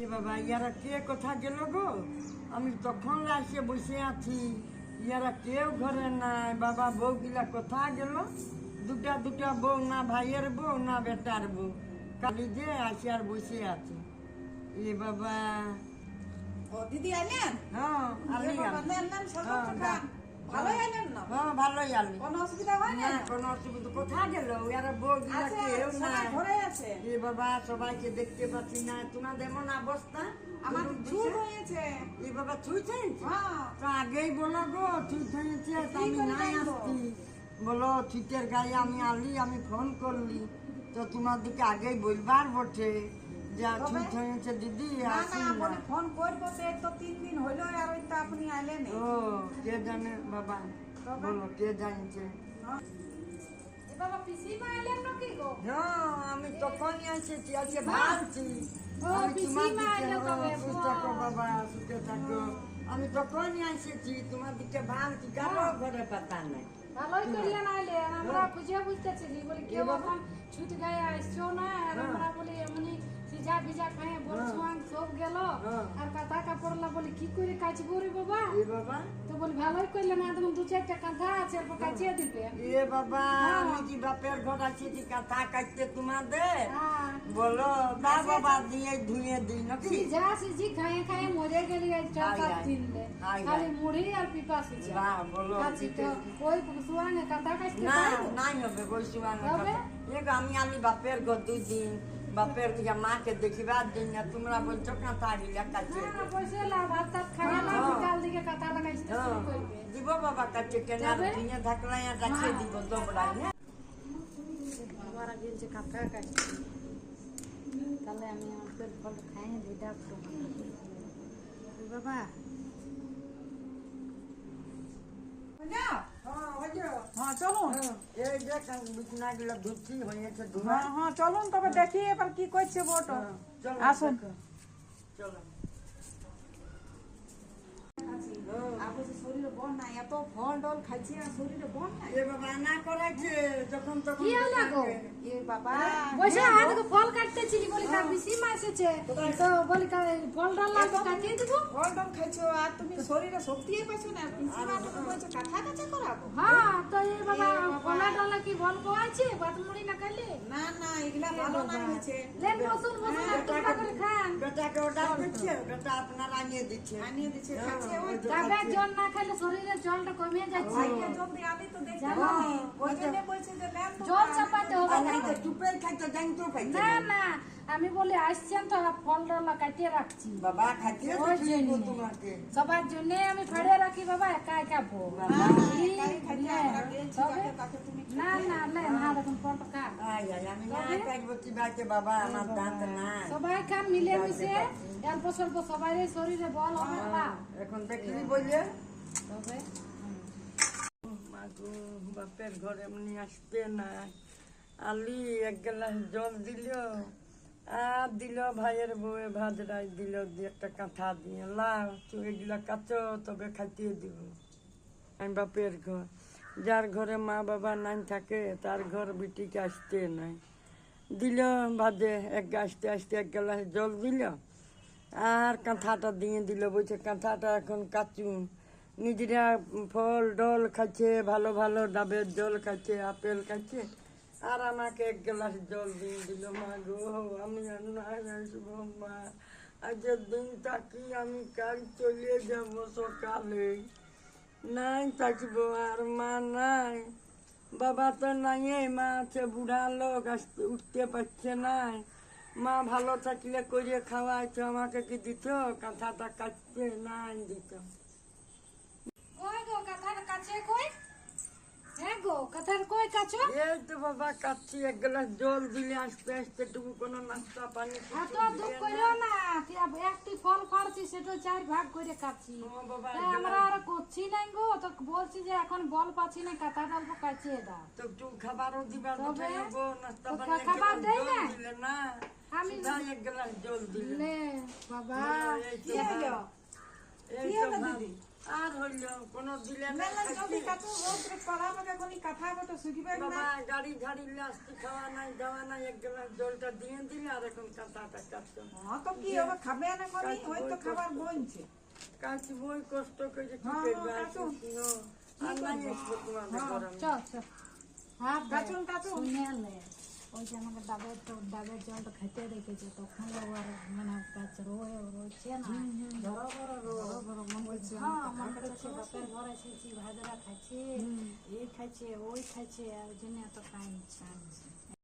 এ বাবা ইয়ারা কে কোথা গেল গো? আমি তখন এসে বসে আছি, ইয়ারা কেউ ঘরে নাই। বাবা বউগুলা কোথা গেল? দুটা দুটা বউ, না ভাইয়ের বউ না বেটার বউ, কালি যে আসে আর বসে আছে। এ বাবা ও দিদি আইলেন? হ্যাঁ আলি ভালোই আইলেন না? হ্যাঁ ভালোই আলি, কোনো অসুবিধা হয় না? কোনো অসুবিধা। কোথা গেল ইয়ারা বউগুলা? কেউ নাই ঘরে আছে। এ বাবা সবাইকে দেখতে পাচ্ছি না। তোমাদের এমন অবস্থা? আমার ছুট হয়েছে। এ বাবা ছুঁইছে? হ্যাঁ তো আগেই বলো গো ছুঁইছে, আমি নাই আসছি। বলো ছুটের গায়ে আমি আলি, আমি ফোন করলি তো তোমার দিকে আগেই বলবার বটে যে ছুট হয়েছে দিদি আসি না। ফোন করবো তো 3 দিন হইলো আর ওই তো আপনি আইলেন। ও কে জানে বাবা, বলো কে জানছে? বাবা পিসিমা আইলেন নাকি গো? হ্যাঁ আমি তখনই এসেছি, আজকে ভাবছি আমি তোমার দিকে সুস্থ থাকো বাবা, সুস্থ থাকো। আমি তখনই এসেছি তোমার দিকে ভাবছি, কারো ঘরে পাতা নাই। ভালোই করলেন আইলেন, আমরা খুঁজে বুঝতেছিলি বলি কেউ এখন ছুটি গায়ে আসছো না, আর আমরা বলি এমনি সিজা ভিজা খাই বলছুয়াং সব গেল আর কাঁথা কাপড়লা বলি কি করে কাচবো রে বাবা? এ বাবা তো বলি ভালোই করলেন, আর দু চারটা কাঁথা আছে এরপর কাচিয়ে দিবে। এ বাবা আমি কি বাপের ঘর আছি কাঁথা কাটতে তোমাদের? হ্যাঁ বলো না বাবা দিয়ে ধুয়ে দিই নাকি? সিজা সিজি খাইয়ে খাইয়ে মরে গেলি আজ 4-5 দিন লে, খালি মুড়ি আর পিপা সিজা। না বলো কাচি তো ওই সুয়াঙ্গে কাঁথা কাটতে না পারবো? নাই হবে বৈশুয়ান। হবে? আমি বাপের ঘর 2 দিন বাপের মাকে দেখিবার জন্য তোমরা বলছো কাঁথা গিলা কাছে না পয়সা লা ভাত টাত খাইয়া না বিকাল দিকে কাঁথা লাগাইতে শুরু করবে। দিব বাবা কাছে কেনার দিনে ঢাকলাই রাখিয়ে দিব দবড়াই। হ্যাঁ আবার আগে যে কাঁথা কাটছি তাহলে আমি আমাদের ফল খাইয়ে দিই ডাক্তার বাবা। হ্যাঁ চলুন। এই যে বিছনাগুলো ধুচ্ছি হয়েছে হ্যাঁ হ্যাঁ চলুন তবে দেখি এবার কি করছে বট। আসুন চলো। শরীরে বল নাই, এত ফল ডল খাইছি আর শরীরে বল নাই। এ বাবা না করাইছে যখন তখন কি হলো গো? এ বাবা বসে আজকে ফল কাটতেছিলি বলি তার বেশি মা এসেছে তো বলি ফল ডাল লাগবে কাটিয়ে দিব। ফল ডল খাইছো আর তুমি শরীরে শক্তিই পাইছো না, পিসিমা তুমি বলছো কাঁথা কাঁচা করাবো। হ্যাঁ তো এই বাবা ফলা ডালা কি ফল কোয়াছে ভাত মুড়ি না খাইলে? না না এগুলা ভালো না হয়েছে। লেন বসুন বসুন টুকরা করে খান। বেটাকে অর্ডার করছে, বেটা আপনার আনিয়ে দিচ্ছে। আনিয়ে দিচ্ছে খাচ্ছে ওই তবে জল না খাইলে শরীরের জলটা কমে যাচ্ছে। ভাইকে জলদি আমি তো দেখি ওই জন্য বলছে যে লেন জল চাপাতে হবে আর না। নাই তো চুপে খাইতে জানতো খাইতে না না আমি বলি আসছেন তো ফল ডালা কাটিয়ে রাখছি বাবা খাইতে তো ওই ঠিক জন্য। তোমাকে সবার জন্য আমি ফাড়ে রাখি বাবা, একা একা ভো না না লেন হ্যাঁ দেখুন ফলটা খা। আয় আয় আমি না খাইবো চিবাইতে বাবা, আমার দাঁত নাই। সবাই খান মিলে মিশে অল্প স্বল্প সবাই শরীরে বল হবে না। এখন দেখলি বললে তবে মাগো বাপের ঘরে এমনি আসতে নাই। আলি এক গ্লাস জল দিল আর দিল ভাইয়ের বউয়ে ভাত রাই দিল, দিয়ে একটা কাঁথা দিয়ে লাও এগুলা কাচো তবে খাইতে দিব। আমি বাপের ঘর, যার ঘরে মা বাবা নাই থাকে তার ঘর বিটিকে আসতে নাই। দিল ভাজে আসতে আসতে এক গ্লাস জল দিল আর কাঁথাটা দিয়ে দিল, বলছে কাঁথাটা এখন কাচুন। নিজেরা ফল ডল খাচ্ছে, ভালো ভালো ডাবের জল খাচ্ছে, আপেল খাচ্ছে, আর আমাকে এক গ্লাস জল দিয়ে দিল। মা গো আমি আর নাই আসবো মা, আজকের দিন থাকি আমি কাল চলে যাব সকালে, নাই থাকবো আর মা নাই, বাবা তো নাই, মা আছে বুড়া লোক, আসতে উঠতে পারছে নাই। মা ভালো থাকলে করে খাওয়াইছো, আমাকে কি দিত? কাঁথাটা কাটতে নাই দিত। কই গো কাঁথার কাছে কই? হ্যাঁ গো কাঁথার কই কাছো? এই তো বাবা কাচ্ছি, এক গ্লাস জল দিলে আসতে আসতে টুকু কোনো নাস্তা পানি এত দুঃখ করিও না, একটি ফল ফাড়ছি সেটা 4 ভাগ করে খাচ্ছি। বাবা আমরা আর করছি নাই গো, তো বলছি যে এখন বল পাচ্ছি না, কাঁথা ডালবো কাচিয়ে দাও। তো একটু খাবারও দিবার তবে উঠে নেবো, নাস্তা তো পানি খাবার দেই না? দিলে না, আমি শুধু এক গ্লাস জল দিলে। লে বাবা এই তো কি হলো? এই কি তো হলো ভাত। দিদি? আর হইল কোনো দিলে না না না জলদি কাটো রোদ্রে পড়াবে কোনি কথা বটো শুকিবে না বাবা গাড়ি ঝাড়ি লাস্তি খাওয়া নাই দেওয়া নাই এক গ্লাস জলটা দিয়ে দিলে আর এখন কাঁথাটা কাটতো হ্যাঁ তো কি হবে খাবে না কোনি ওই তো খাবার বনছে কাঁচি বই কষ্ট করে কি হ্যাঁ, করবে কাটুন। আর নাই আসবো তোমাদের গরম চল চল হ্যাঁ কাটুন, কাটুন। শুনে লে ওই যে আমাকে ডাবের জলটা খেতে রেখেছে তখন ওর মানে কাছে রয়েছে না বড় বলছে হ্যাঁ আমার কাছে বাপের ঘর এসেছি ভাজরা খাচ্ছে এই খাচ্ছে ওই খাচ্ছে আর জন্য এত খাই ইচ্ছা আছে